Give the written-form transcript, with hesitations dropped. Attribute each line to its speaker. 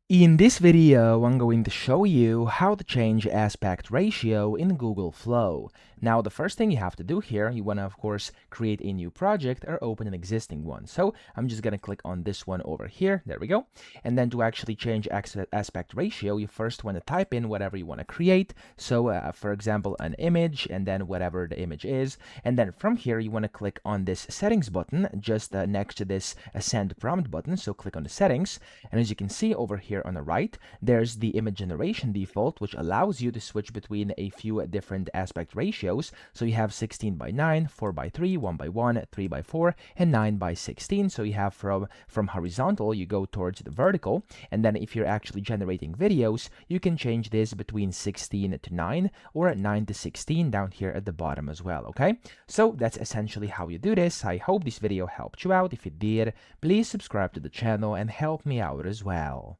Speaker 1: In this video, I'm going to show you how to change aspect ratio in Google Flow. Now, the first thing you have to do here, you want to, of course, create a new project or open an existing one. So I'm just going to click on this one over here. There we go. And then to actually change aspect ratio, you first want to type in whatever you want to create. So, for example, an image and then whatever the image is. And then from here, you want to click on this settings button just next to this send prompt button. So click on the settings. And as you can see over here, on the right, there's the image generation default, which allows you to switch between a few different aspect ratios. So you have 16 by 9, 4 by 3, 1 by 1, 3 by 4, and 9 by 16. So you have from horizontal, you go towards the vertical. And then if you're actually generating videos, you can change this between 16 to 9 or 9 to 16 down here at the bottom as well. Okay, so that's essentially how you do this. I hope this video helped you out. If it did, please subscribe to the channel and help me out as well.